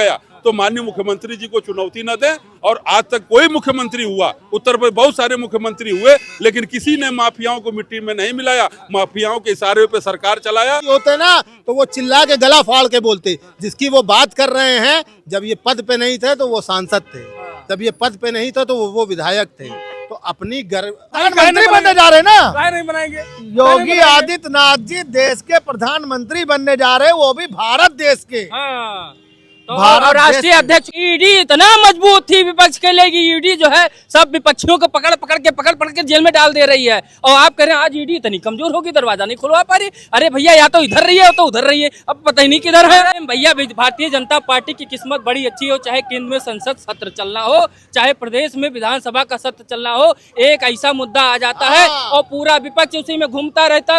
गया तो माननीय मुख्यमंत्री जी को चुनौती न दें। और आज तक कोई मुख्यमंत्री हुआ, उत्तर प्रदेश बहुत सारे मुख्यमंत्री हुए, लेकिन किसी ने माफियाओं को मिट्टी में नहीं मिलाया, माफियाओं के इशारे पे सरकार चलाया। होते ना तो वो चिल्ला के गला फाड़ के बोलते, जिसकी वो बात कर रहे हैं जब ये पद पे नहीं थे तो वो सांसद थे, जब ये पद पे नहीं था तो वो विधायक थे। तो अपनी प्रधानमंत्री बनने जा रहे ना, नहीं बनाएंगे। योगी आदित्यनाथ जी देश के प्रधानमंत्री बनने जा रहे हैं, वो भी भारत देश के। हाँ। तो भारत राष्ट्रीय अध्यक्ष ईडी इतना मजबूत थी विपक्ष के लिए कि ईडी जो है सब विपक्षियों को पकड़ पकड़ के जेल में डाल दे रही है। और आप कह रहे हैं आज ईडी इतनी कमजोर होगी, दरवाजा नहीं खुलवा पा रही। अरे भैया या तो इधर रही है तो उधर रही है, अब पता ही नहीं किधर है। भैया भारतीय जनता पार्टी की किस्मत बड़ी अच्छी हो, चाहे केंद्र में संसद सत्र चलना हो, चाहे प्रदेश में विधानसभा का सत्र चलना हो, एक ऐसा मुद्दा आ जाता है और पूरा विपक्ष उसी में घूमता रहता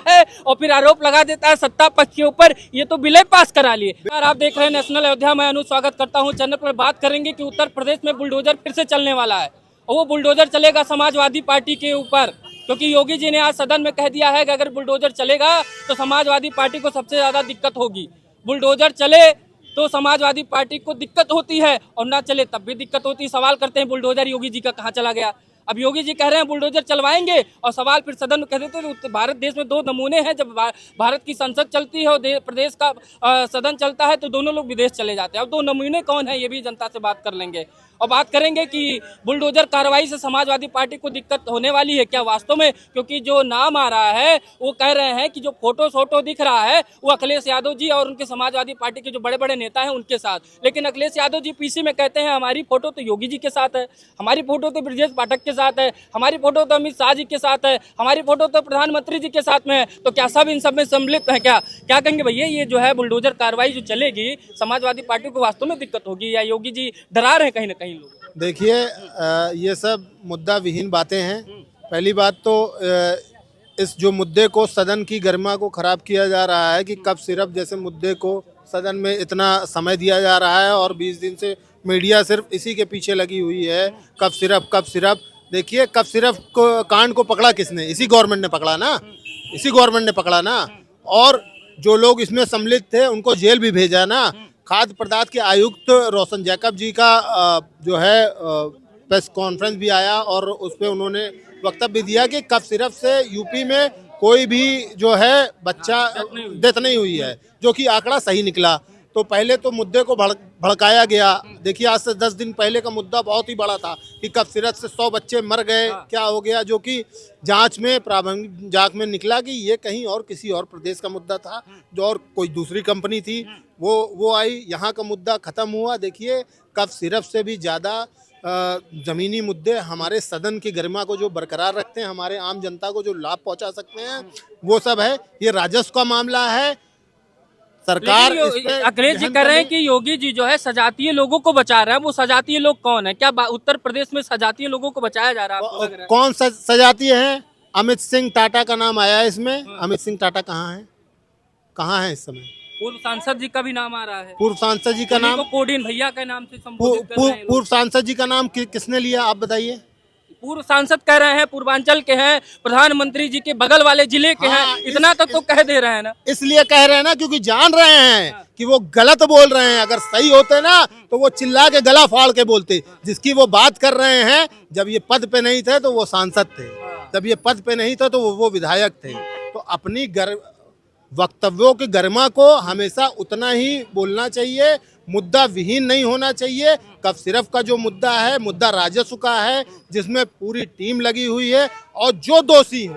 है और फिर आरोप लगा देता है सत्ता पक्ष के ऊपर। ये तो बिल पास करा लिए। आप देख रहे हैं नेशनल अयोध्या, मैं अनु स्वागत करता हूं। चैनल पर बात करेंगे कि उत्तर प्रदेश में बुलडोजर फिर से चलने वाला है और वो बुलडोजर चलेगा समाजवादी पार्टी के ऊपर, क्योंकि योगी जी ने आज सदन में कह दिया है कि अगर बुलडोजर चलेगा तो समाजवादी पार्टी को सबसे ज्यादा दिक्कत होगी। बुलडोजर चले तो समाजवादी पार्टी को दिक्कत होती है और ना चले तब भी दिक्कत होती है। सवाल करते हैं बुलडोजर योगी जी का कहाँ चला गया। अब योगी जी कह रहे हैं बुलडोजर चलवाएंगे और सवाल फिर सदन में कह देते हैं भारत देश में दो नमूने हैं, जब भारत की संसद चलती है और प्रदेश का सदन चलता है तो दोनों लोग विदेश चले जाते हैं। अब दो नमूने कौन है ये भी जनता से बात कर लेंगे और बात करेंगे कि बुलडोजर कार्रवाई से समाजवादी पार्टी को दिक्कत होने वाली है क्या वास्तव में, क्योंकि जो नाम आ रहा है वो कह रहे हैं कि जो फोटो दिख रहा है वो अखिलेश यादव जी और उनके समाजवादी पार्टी के जो बड़े बड़े नेता हैं उनके साथ। लेकिन अखिलेश यादव जी पीसी में कहते हैं हमारी फोटो तो योगी जी के साथ है, हमारी फोटो तो ब्रजेश पाठक के साथ है, हमारी फोटो तो अमित शाह जी के साथ है, हमारी फोटो तो प्रधानमंत्री जी के साथ में है। तो क्या सब इन सब में सम्मिलित है क्या कहेंगे भैया ये जो है बुलडोजर कार्रवाई जो चलेगी समाजवादी पार्टी को वास्तव में दिक्कत होगी या योगी जी डरा रहे हैं कहीं ना कहीं लोग? देखिए ये सब मुद्दा विहीन बातें हैं। पहली बात तो इस जो मुद्दे को सदन की गरिमा को खराब किया जा रहा है कि कप सिरप जैसे मुद्दे को सदन में इतना समय दिया जा रहा है और 20 दिन से मीडिया सिर्फ इसी के पीछे लगी हुई है, कप सिरप। देखिए कप सिरप को कांड को पकड़ा किसने? इसी गवर्नमेंट ने पकड़ा ना, इसी गवर्नमेंट ने पकड़ा ना। और जो लोग इसमें सम्मिलित थे उनको जेल भी भेजा ना। खाद्य पदार्थ के आयुक्त रोशन जैकब जी का जो है प्रेस कॉन्फ्रेंस भी आया और उस पर उन्होंने वक्तव्य दिया कि कफ सिरप से यूपी में कोई भी जो है बच्चा डेथ नहीं हुई है, जो कि आंकड़ा सही निकला। तो पहले तो मुद्दे को भड़काया गया। देखिए आज से 10 दिन पहले का मुद्दा बहुत ही बड़ा था कि कफ सिरप से 100 बच्चे मर गए, क्या हो गया, जो कि जांच में प्रारंभिक जांच में निकला कि ये कहीं और किसी और प्रदेश का मुद्दा था, जो और कोई दूसरी कंपनी थी वो आई, यहाँ का मुद्दा खत्म हुआ। देखिए कफ सिरप से भी ज़्यादा ज़मीनी मुद्दे हमारे सदन की गरिमा को जो बरकरार रखते हैं, हमारे आम जनता को जो लाभ पहुँचा सकते हैं, वो सब है। ये राजस्व का मामला है। सरकार अखिलेश जी कह रहे हैं कि योगी जी जो है सजातीय लोगों को बचा रहे हैं। वो सजातीय लोग कौन है? क्या उत्तर प्रदेश में सजातीय लोगों को बचाया जा रहा है? कौन सजातीय है? अमित सिंह टाटा का नाम आया है इसमें। अमित सिंह टाटा कहाँ है इस समय? पूर्व सांसद जी का भी नाम आ रहा है। पूर्व सांसद जी का नाम कोडिन भैया के नाम से संबोधित कर रहे हैं। पूर्व सांसद जी का नाम किसने लिया आप बताइए? पूर्व सांसद कह रहे हैं, पूर्वांचल के हैं, प्रधानमंत्री जी के बगल वाले जिले के हैं। इतना तक तो कह दे रहे हैं ना। इसलिए कह रहे हैं ना क्योंकि जान रहे हैं कि वो गलत बोल रहे हैं। अगर सही होते ना तो वो चिल्ला के गला फाड़ के बोलते, जिसकी वो बात कर रहे हैं जब ये पद पे नहीं थे तो वो सांसद थे, जब ये पद पे नहीं था तो वो विधायक थे। तो अपनी वक्तव्यों की गरिमा को हमेशा उतना ही बोलना चाहिए, मुद्दा विहीन नहीं होना चाहिए। कफ सिरप का जो मुद्दा है, मुद्दा राजस्व का है, जिसमें पूरी टीम लगी हुई है और जो दोषी हो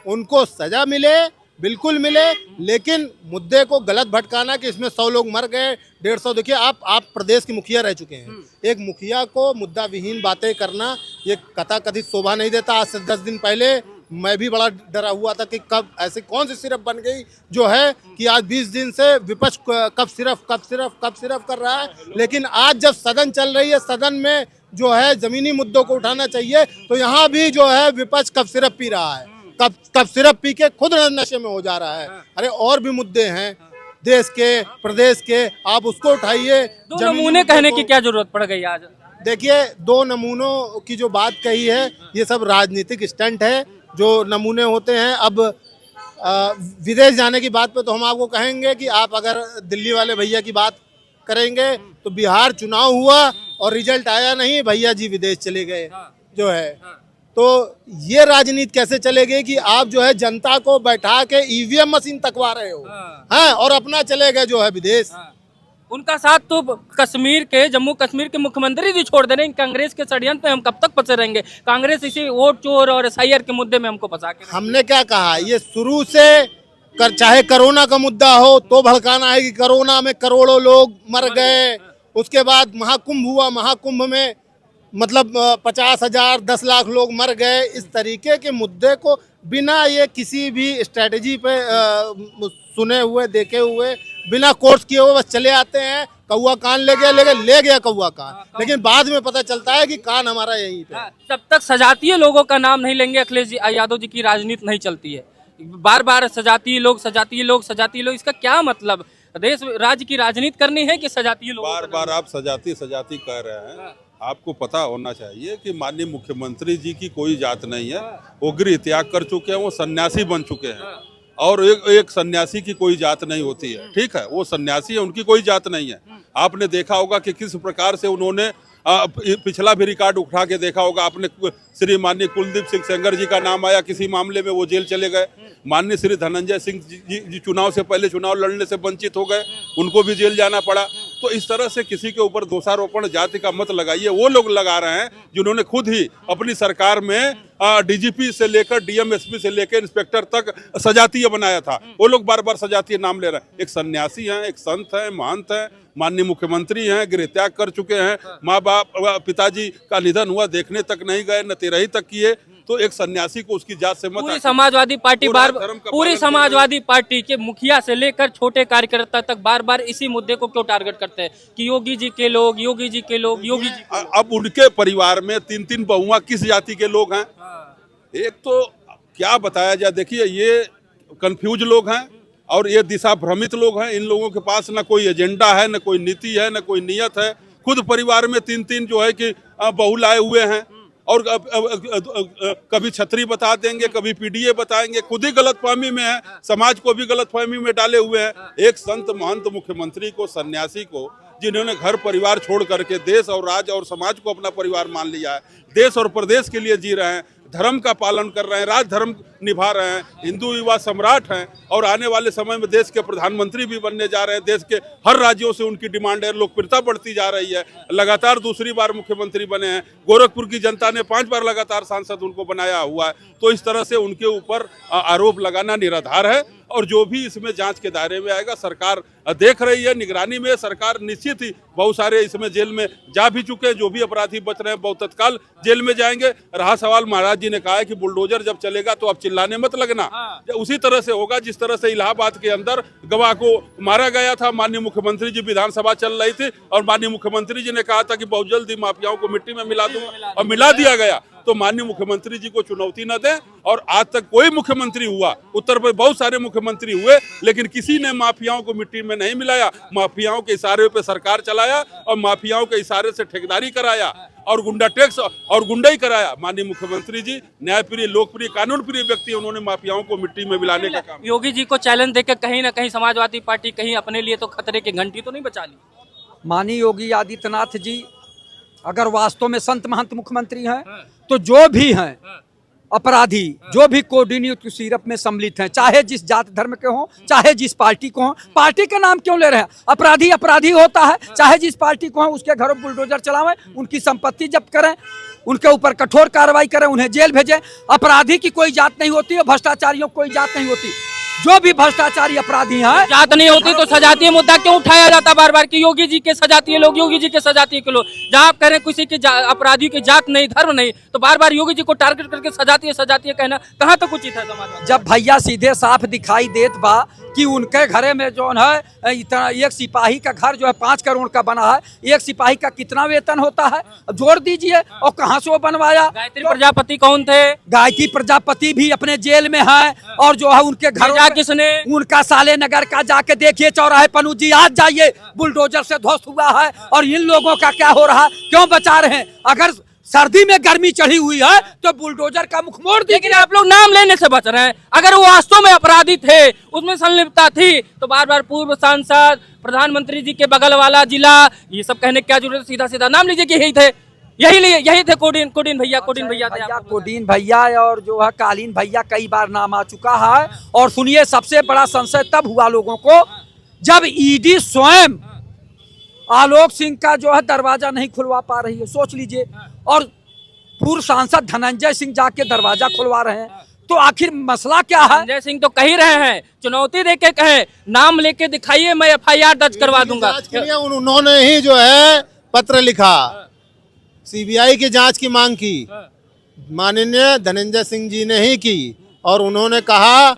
उनको सजा मिले, बिल्कुल मिले। लेकिन मुद्दे को गलत भटकाना कि इसमें 100 लोग मर गए, 150। देखिए आप प्रदेश के मुखिया रह चुके हैं, एक मुखिया को मुद्दा विहीन बातें करना ये कथाकथित शोभा नहीं देता। आज से 10 दिन पहले मैं भी बड़ा डरा हुआ था कि कब ऐसे कौन सी सिरप बन गई जो है कि आज 20 दिन से विपक्ष कब सिरप कर रहा है। लेकिन आज जब सदन चल रही है, सदन में जो है जमीनी मुद्दों को उठाना चाहिए, तो यहाँ भी जो है विपक्ष कब सिरप पी रहा है, कब सिरप पी के खुद नशे में हो जा रहा है। अरे और भी मुद्दे हैं देश के, प्रदेश के, आप उसको उठाइए। दो नमूने कहने की क्या जरूरत पड़ गई आज? देखिए 2 नमूनों की जो बात कही है ये सब राजनीतिक स्टंट है जो नमूने होते हैं। अब विदेश जाने की बात पे तो हम आपको कहेंगे कि आप अगर दिल्ली वाले भैया की बात करेंगे। तो बिहार चुनाव हुआ और रिजल्ट आया नहीं, भैया जी विदेश चले गए जो है। तो ये राजनीति कैसे चलेगी कि आप जो है जनता को बैठा के ईवीएम मशीन तकवा रहे हो, हाँ, और अपना चले गए जो है विदेश। उनका साथ तो कश्मीर के, जम्मू कश्मीर के मुख्यमंत्री भी छोड़ दे रहे हैं। कांग्रेस के षड्यंत्र में हम कब तक फंसे रहेंगे? कांग्रेस इसी वोट चोर और SIR के मुद्दे में हमको फंसा के। हमने क्या कहा, ये शुरू से चाहे कोरोना का मुद्दा हो तो भड़काना है कि कोरोना में करोड़ों लोग मर गए। उसके बाद महाकुंभ हुआ, महाकुंभ में मतलब 50,000 10 लाख लोग मर गए। इस तरीके के मुद्दे को बिना ये किसी भी स्ट्रेटेजी पे सुने हुए, देखे हुए, बिना कोर्स किए हुए बस चले आते हैं। कौआ कान ले गया कौआ कान, लेकिन बाद में पता चलता है कि कान हमारा यहीं पे। जब तक सजातीय लोगों का नाम नहीं लेंगे अखिलेश यादव जी की राजनीति नहीं चलती है। बार बार सजातीय लोग, इसका क्या मतलब? देश राज्य की राजनीति करनी है कि सजातीय लोग? बार बार आप सजाती कह रहे हैं। आपको पता होना चाहिए कि माननीय मुख्यमंत्री जी की कोई जात नहीं है। वो गृह त्याग कर चुके हैं, वो सन्यासी बन चुके हैं। और एक सन्यासी की कोई जात नहीं होती है, ठीक है, वो सन्यासी है, उनकी कोई जात नहीं है। आपने देखा होगा कि किस प्रकार से उन्होंने पिछला भी रिकॉर्ड उठा के देखा होगा आपने। श्री माननीय कुलदीप सिंह सेंगर जी का नाम आया किसी मामले में, वो जेल चले गए। माननीय श्री धनंजय सिंह जी चुनाव से पहले चुनाव लड़ने से वंचित हो गए, उनको भी जेल जाना पड़ा। तो इस तरह से किसी के ऊपर दोषारोपण जाति का मत लगाइए। वो लोग लगा रहे हैं जिन्होंने खुद ही अपनी सरकार में DGP से लेकर DM SP से लेकर इंस्पेक्टर तक सजातीय बनाया था। वो लोग बार बार सजातीय नाम ले रहे हैं। एक सन्यासी हैं, एक संत हैं, महंत हैं, माननीय मुख्यमंत्री हैं, गृह त्याग कर चुके हैं। माँ बाप पिताजी का निधन हुआ, देखने तक नहीं गए, न तिरही तक किए। तो एक सन्यासी को उसकी जात से मत। पूरी समाजवादी पार्टी के मुखिया से लेकर छोटे कार्यकर्ता तक बार बार इसी मुद्दे को क्यों टारगेट करते हैं कि योगी जी के लोग। अब उनके परिवार में 3-3 बहुआ किस जाति के लोग हैं? एक तो क्या बताया जाए, देखिए ये कंफ्यूज लोग हैं और ये दिशा भ्रमित लोग हैं। इन लोगों के पास न कोई एजेंडा है, न कोई नीति है, न कोई नियत है। खुद परिवार में 3-3 जो है कि बहू लाए हुए हैं और कभी छतरी बता देंगे, कभी PDA बताएंगे। खुद ही गलतफहमी में है, समाज को भी गलतफहमी में डाले हुए हैं। एक संत महंत मुख्यमंत्री को, सन्यासी को, जिन्होंने घर परिवार छोड़ करके देश और राज्य और समाज को अपना परिवार मान लिया है, देश और प्रदेश के लिए जी रहे हैं, धर्म का पालन कर रहे हैं, राज धर्म निभा रहे हैं, हिंदू युवा सम्राट हैं और आने वाले समय में देश के प्रधानमंत्री भी बनने जा रहे हैं। देश के हर राज्यों से उनकी डिमांड है, लोकप्रियता बढ़ती जा रही है। लगातार दूसरी बार मुख्यमंत्री बने हैं। गोरखपुर की जनता ने 5 बार लगातार सांसद उनको बनाया हुआ है। तो इस तरह से उनके ऊपर आरोप लगाना निराधार है और जो भी इसमें जांच के दायरे में आएगा, सरकार देख रही है, निगरानी में सरकार निश्चित ही। बहुत सारे इसमें जेल में जा भी चुके हैं, जो भी अपराधी बच रहे हैं बहुत तत्काल जेल में जाएंगे। रहा सवाल, महाराज जी ने कहा है कि बुलडोजर जब चलेगा तो अब चिल्लाने मत लगना। उसी तरह से होगा जिस तरह से इलाहाबाद के अंदर गवाह को मारा गया था। माननीय मुख्यमंत्री जी विधानसभा चल रही थी और माननीय मुख्यमंत्री जी ने कहा था कि बहुत जल्द ही माफियाओं को मिट्टी में मिला दूंगा और मिला दिया गया। तो माननीय मुख्यमंत्री जी को चुनौती न दें। और आज तक कोई मुख्यमंत्री हुआ, उत्तर प्रदेश बहुत सारे मुख्यमंत्री हुए, लेकिन किसी ने माफियाओं को मिट्टी में नहीं मिलाया। माफियाओं के इशारे पे सरकार चलाया और माफियाओं के इशारे से ठेकेदारी कराया और गुंडा टैक्स और गुंडाई कराया। माननीय मुख्यमंत्री जी न्यायप्रिय, लोकप्रिय, कानून प्रिय व्यक्ति, उन्होंने माफियाओं को मिट्टी में मिलाने का काम। योगी जी को चैलेंज देकर कहीं ना कहीं समाजवादी पार्टी कहीं अपने लिए तो खतरे की घंटी तो नहीं बचा ली? माननीय योगी आदित्यनाथ जी अगर वास्तव में संत महंत मुख्यमंत्री हैं तो जो भी हैं अपराधी, जो भी कोऑर्डिनेट सीरप में सम्मिलित हैं, चाहे जिस जात धर्म के हों, चाहे जिस पार्टी को हों, पार्टी का नाम क्यों ले रहे हैं? अपराधी अपराधी होता है, चाहे जिस पार्टी को हों, उसके घरों बुलडोजर चलावें, उनकी संपत्ति जब्त करें, उनके ऊपर कठोर कार्रवाई करें, उन्हें जेल भेजें। अपराधी की कोई जात नहीं होती है, भ्रष्टाचारियों की कोई जात नहीं होती। जो भी भ्रष्टाचारी अपराधी हैं, जात नहीं होती तो सजातीय मुद्दा क्यों उठाया जाता बार बार कि योगी जी के सजातीय लोग, योगी जी के सजातीय के लोग? जहाँ आप कह रहे हैं किसी के अपराधी की जात नहीं, धर्म नहीं, तो बार बार योगी जी को टारगेट करके सजातीय कहना कहाँ तक उचित है समाज? जब भैया सीधे साफ दिखाई देत बा कि उनके घरे में जो है इतना, एक सिपाही का घर जो है 5 करोड़ का बना है, एक सिपाही का कितना वेतन होता है जोड़ दीजिए, और कहाँ से वो बनवाया? गायत्री प्रजापति कौन थे? गायत्री प्रजापति भी अपने जेल में है और जो है उनके घर किसने? उनका साले नगर का जाके देखिए, चौराहे पन्नू जी आज जाइए, बुलडोजर से ध्वस्त हुआ है। और इन लोगों का क्या हो रहा है, क्यों बचा रहे हैं? अगर सर्दी में गर्मी चढ़ी हुई है तो बुलडोजर का मुख मोड़ दीजिए। लेकिन आप लोग नाम लेने से बच रहे हैं। अगर वो वास्तव में अपराधी थे, उसमें संलिप्तता थी, तो बार बार पूर्व सांसद, प्रधानमंत्री जी के बगल वाला जिला, ये सब कहने की क्या जरूरत है? सीधा सीधा नाम लीजिए कि यही थे, यही थे कोडिन भैया थे आप। कोडिन भैया और जो है कालीन भैया कई बार नाम आ चुका है। और सुनिए, सबसे बड़ा संशय तब हुआ लोगों को जब ईडी स्वयं आलोक सिंह का जो है दरवाजा नहीं खुलवा पा रही है। सोच लीजिए, और पूर्व सांसद धनंजय सिंह जाके दरवाजा खुलवा रहे हैं, तो आखिर मसला क्या है? धनंजय सिंह तो कह ही रहे हैं, चुनौती देके कहे, नाम लेके दिखाइए, मैं FIR दर्ज करवा दूंगा। उन्होंने ही जो है पत्र लिखा, CBI की जांच की मांग की, माननीय धनंजय सिंह जी ने ही की, और उन्होंने कहा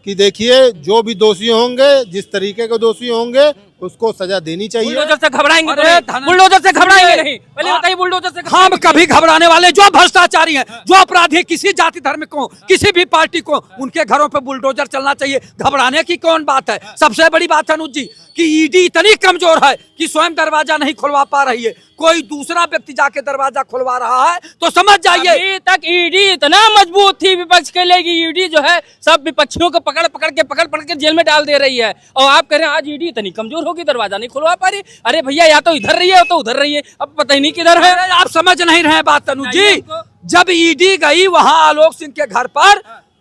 कि देखिए जो भी दोषी होंगे, जिस तरीके के दोषी होंगे, उसको सजा देनी चाहिए। बुलडोजर से घबराएंगे तो नहीं, बुलडोजर से घबराएंगे नहीं, पहले बताइए बुलडोजर से। हम कभी घबराने वाले, जो भ्रष्टाचारी हैं, जो अपराधी, किसी जाति धर्म को, किसी भी पार्टी को, उनके घरों पे बुलडोजर चलना चाहिए। घबराने की कौन बात है? सबसे बड़ी बात है अनुज जी कि ईडी इतनी कमजोर है कि स्वयं दरवाजा नहीं खुलवा पा रही है, कोई दूसरा व्यक्ति जाके दरवाजा खुलवा रहा है, तो समझ जाइए। अभी तक ईडी इतना मजबूत थी विपक्ष के लिए कि ईडी जो है सब विपक्षियों को पकड़ पकड़ के जेल में डाल दे रही है, और आप कह रहे हैं आज ईडी इतनी कमजोर होगी, दरवाजा नहीं खुलवा पा रही। अरे भैया, या तो इधर रही है तो उधर रही है, अब पता ही नहीं किधर है। आप समझ नहीं रहे बात अनुज जी। जब ईडी गई वहां आलोक सिंह के घर पर,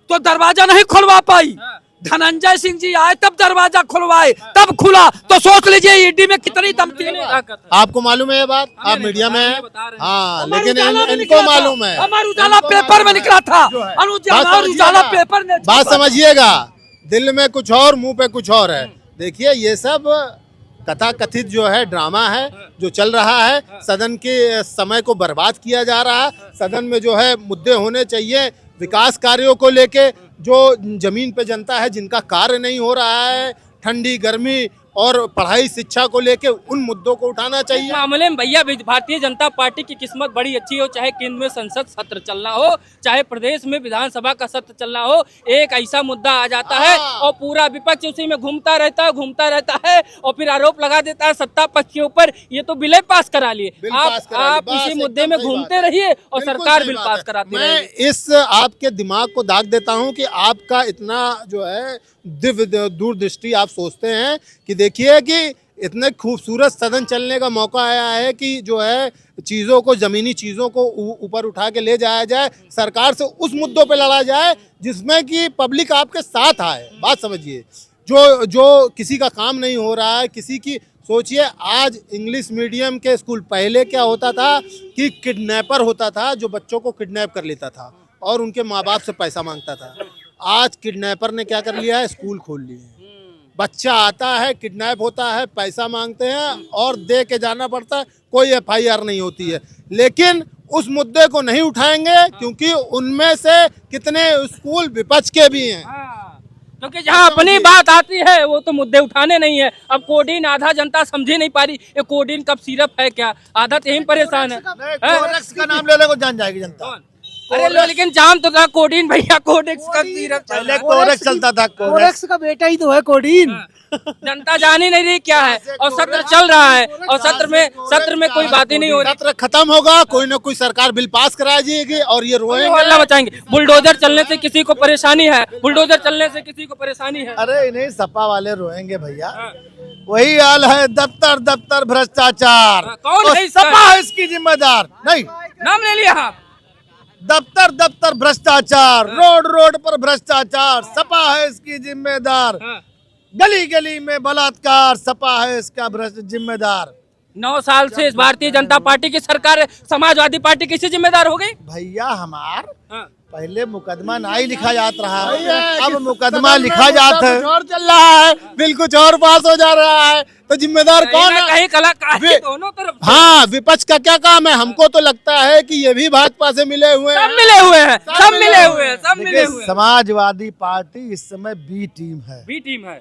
तो दरवाजा नहीं खुलवा पाई। धनंजय सिंह जी आए तब दरवाजा खुलवाए, तब खुला। तो सोच लीजिए ईडी में कितनी दम थी। आपको मालूम है ये बात? आप मीडिया में हैं, हाँ, लेकिन इनको मालूम है। अमर उजाला पेपर में निकला था, अमर उजाला पेपर ने। बात समझिएगा, दिल में कुछ और, मुंह पे कुछ और है। देखिए, ये सब तथा कथित जो है ड्रामा है जो चल रहा है। सदन के समय को बर्बाद किया जा रहा है। सदन में जो है मुद्दे होने चाहिए विकास कार्यों को लेके, जो जमीन पे जनता है जिनका कार्य नहीं हो रहा है, ठंडी गर्मी और पढ़ाई शिक्षा को लेके, उन मुद्दों को उठाना चाहिए। मामले में भैया भारतीय जनता पार्टी की किस्मत बड़ी अच्छी हो, चाहे केंद्र में संसद सत्र चलना हो, चाहे प्रदेश में विधानसभा का सत्र चलना हो, एक ऐसा मुद्दा आ जाता है और पूरा विपक्ष उसी में घूमता रहता है और फिर आरोप लगा देता है सत्ता पक्ष के ऊपर, ये तो बिल पास करा लिए। आप इसी मुद्दे में घूमते रहिए और सरकार बिल पास कराती रहे। मैं इस आपके दिमाग को दाग देता हूं कि आपका इतना जो है दिव्य दूरदृष्टि, आप सोचते हैं कि देखिए कि इतने खूबसूरत सदन चलने का मौका आया है कि जो है चीज़ों को, ज़मीनी चीज़ों को ऊपर उठा के ले जाया जाए, सरकार से उस मुद्दों पे लड़ा जाए जिसमें कि पब्लिक आपके साथ आए। बात समझिए, जो किसी का काम नहीं हो रहा है, किसी की, सोचिए आज इंग्लिश मीडियम के स्कूल, पहले क्या होता था कि किडनैपर होता था जो बच्चों को किडनैप कर लेता था और उनके माँ बाप से पैसा मांगता था। आज किडनैपर ने क्या कर लिया है, स्कूल खोल लिए हैं। बच्चा आता है, किडनैप होता है, पैसा मांगते हैं और दे के जाना पड़ता है, कोई FIR नहीं होती है। लेकिन उस मुद्दे को नहीं उठाएंगे क्योंकि उनमें से कितने स्कूल विपक्ष के भी हैं। क्योंकि जहाँ अपनी बात आती है वो तो मुद्दे उठाने नहीं है। अब कोडिन आधा जनता समझी नहीं पा रही, ये कोडिन कब सिरप है क्या, आधा तो यही परेशान है। कोरेक्स का नाम लेने को जान जाएगी जनता। अरे लेकिन जान तो था कोडिन भैया, कोडेक्स का सिरप पहले कोरेक्स चलता था, कोरेक्स का बेटा ही तो है कोडिन। जनता जान ही नहीं रही क्या है, और सत्र चल रहा है और सत्र में कोई बात ही नहीं हो रही। सत्र खत्म होगा, कोई ना कोई सरकार बिल पास करा जाएगी और ये रोएंगे, अल्लाह बचाएंगे। बुलडोजर चलने से किसी को परेशानी है, बुलडोजर चलने से किसी को परेशानी है। अरे नहीं, सपा वाले रोएंगे भैया, वही हाल है। दफ्तर भ्रष्टाचार, कौन है सपा है इसकी जिम्मेदार? नहीं, नाम ले लिया आप। दफ्तर भ्रष्टाचार, रोड पर भ्रष्टाचार, सपा है इसकी जिम्मेदार। गली गली में बलात्कार, सपा है इसका जिम्मेदार। 9 साल से इस भारतीय जनता पार्टी की सरकार, समाजवादी पार्टी किसी जिम्मेदार हो गई? भैया हमार पहले मुकदमा ना ही लिखा जाता रहा, अब मुकदमा लिखा जाता है, और चल रहा है, बिल कुछ और पास हो जा रहा है, तो जिम्मेदार कौन है? कहीं कलाकार दोनों तरफ। हाँ, विपक्ष का क्या काम है? हमको तो लगता है कि ये भी भाजपा से मिले हुए हैं, सब मिले हुए हैं। समाजवादी पार्टी इस समय बी टीम है,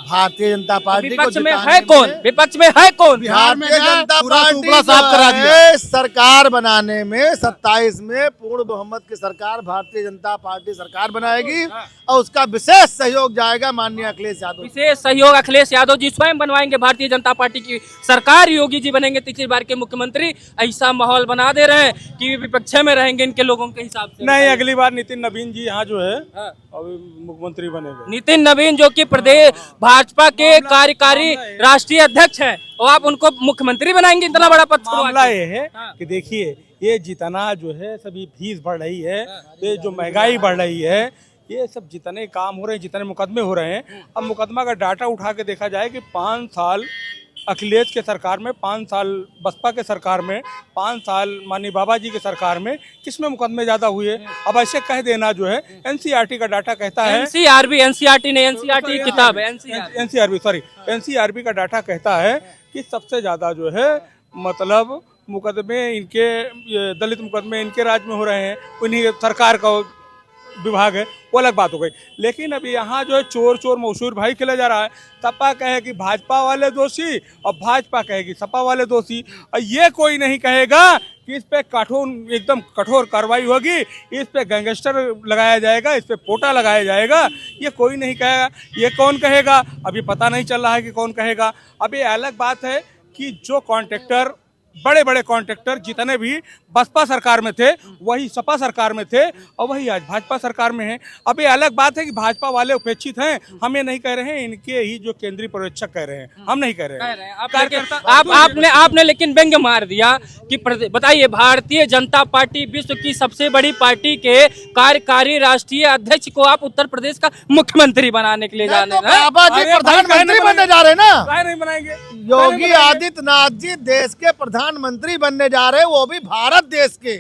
भारतीय जनता पार्टी विपक्ष में है कौन? विपक्ष में है कौन? भारतीय जनता पार्टी साफ करा दिया। सरकार बनाने में 27 में पूर्ण बहुमत की सरकार भारतीय जनता पार्टी सरकार बनाएगी और उसका विशेष सहयोग जाएगा माननीय अखिलेश यादव। विशेष सहयोग अखिलेश यादव जी स्वयं बनवाएंगे भारतीय जनता पार्टी की सरकार, योगी जी बनेंगे तीसरी बार के मुख्यमंत्री, ऐसा माहौल बना दे रहे हैं कि विपक्ष में रहेंगे इनके लोगों के हिसाब से। नहीं, अगली बार नितिन नवीन जी यहाँ जो है हाँ। अभी मुख्यमंत्री बनेंगे। नितिन नवीन जो कि प्रदेश भाजपा के कार्यकारी राष्ट्रीय अध्यक्ष हैं, और आप उनको मुख्यमंत्री बनाएंगे, इतना बड़ा पद छोड़वा मामला के? ये है हाँ। कि देखिए, ये जितना जो है सभी फीस बढ़ रही है, ये जो महंगाई बढ़ रही है, ये सब जितने काम हो रहे हैं, जितने मुकदमे हो रहे हैं, अब मुकदमा का डाटा उठा के देखा जाए कि 5 साल अखिलेश के सरकार में, 5 साल बसपा के सरकार में, 5 साल माननीय बाबा जी के सरकार में किसमें मुकदमे ज्यादा हुए? अब ऐसे कह देना जो है, एनसीईआरटी का डाटा कहता है, एनसीईआरटी ने, एनसीईआरटी किताब है, एनसीईआरटी का डाटा कहता है कि सबसे ज्यादा जो है मतलब मुकदमे इनके, ये दलित मुकदमे इनके राज्य में हो रहे हैं, उन्हीं सरकार का विभाग है, वो अलग बात हो गई। लेकिन अभी यहाँ जो है चोर चोर मशहूर भाई खेला जा रहा है। सपा कहे कि भाजपा वाले दोषी और भाजपा कहेगी सपा वाले दोषी, और ये कोई नहीं कहेगा कि इस पे कठोर, एकदम कठोर कार्रवाई होगी, इस पे गैंगस्टर लगाया जाएगा, इस पे पोटा लगाया जाएगा, ये कोई नहीं कहेगा। ये कौन कहेगा अभी पता नहीं चल रहा है कि कौन कहेगा। अभी अलग बात है कि जो कॉन्ट्रैक्टर, बड़े बड़े कॉन्ट्रैक्टर जितने भी बसपा सरकार में थे, वही सपा सरकार में थे और वही आज भाजपा सरकार में है। अब ये अलग बात है कि भाजपा वाले उपेक्षित हैं, हम ये नहीं कह रहे हैं, इनके ही जो केंद्रीय पर्यवेक्षक कह रहे हैं, हम नहीं कह रहे हैं। आपने लेकिन व्यंग्य मार दिया कि बताइए, भारतीय जनता पार्टी विश्व की सबसे बड़ी पार्टी के कार्यकारी राष्ट्रीय अध्यक्ष को आप उत्तर प्रदेश का मुख्यमंत्री बनाने के लिए जाने बाबा जी प्रधानमंत्री बनने जा रहे हैं ना, काय नहीं बनाएंगे? योगी आदित्यनाथ जी देश के प्रधानमंत्री बनने जा रहे हैं, वो भी भारत देश के।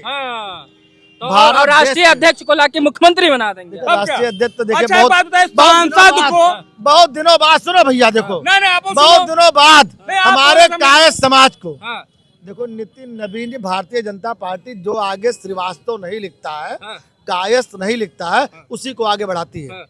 तो भारत और राष्ट्रीय देश- अध्यक्ष को लाके मुख्यमंत्री बना देंगे। राष्ट्रीय अध्यक्ष तो देखिए अच्छा, एक बात बताइए, सांसद को बहुत दिनों बाद, सुनो भैया देखो, नहीं, आप बहुत सुनो। दिनों बाद नहीं, आप हमारे बोलो, कायस्थ समाज को हाँ, देखो, नितिन नवीन जी भारतीय जनता पार्टी जो आगे श्रीवास्तव नहीं लिखता है, हाँ। कायस्थ नहीं लिखता है, उसी को आगे बढ़ाती है। हाँ।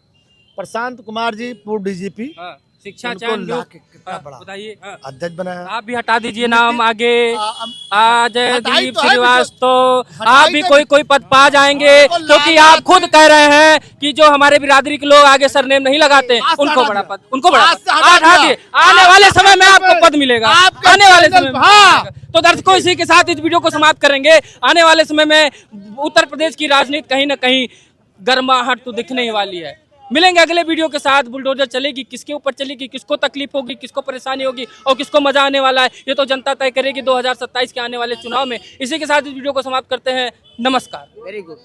प्रशांत कुमार जी पूर्व डीजीपी, हाँ, शिक्षा उनको चयन जो लाके कितना हाँ, बड़ा बताइए। हाँ। अध्यक्ष बनाया। आप भी हटा दीजिए नाम आगे। हटाई जयदीप तो है, श्रीवास्तव, हटाई आप भी तो- कोई पद पा जाएंगे, तो क्योंकि लाल आप खुद कह रहे हैं कि जो हमारे बिरादरी के लोग आगे सरनेम नहीं लगाते, आज से उनको हटा बड़ा दिया। पद, उनको बड़ा आज पद से हटा हटा दिया। दिए। आने वाले समय में आपको पद मिलेगा, आपके आने वाले चैनल समय में हाँ। मिलेगा। तो दर्शकों, इसी के साथ इस वीडियो को समाप्त करेंगे। आने वाले समय में उत्तर प्रदेश की राजनीति कहीं ना कहीं गर्माहट तो दिखने ही वाली है। मिलेंगे अगले वीडियो के साथ। बुलडोजर चलेगी, किसके ऊपर चलेगी, किसको तकलीफ होगी, किसको परेशानी होगी और किसको मजा आने वाला है, ये तो जनता तय करेगी 2027 के आने वाले चुनाव में। इसी के साथ इस वीडियो को समाप्त करते हैं। नमस्कार। Very good.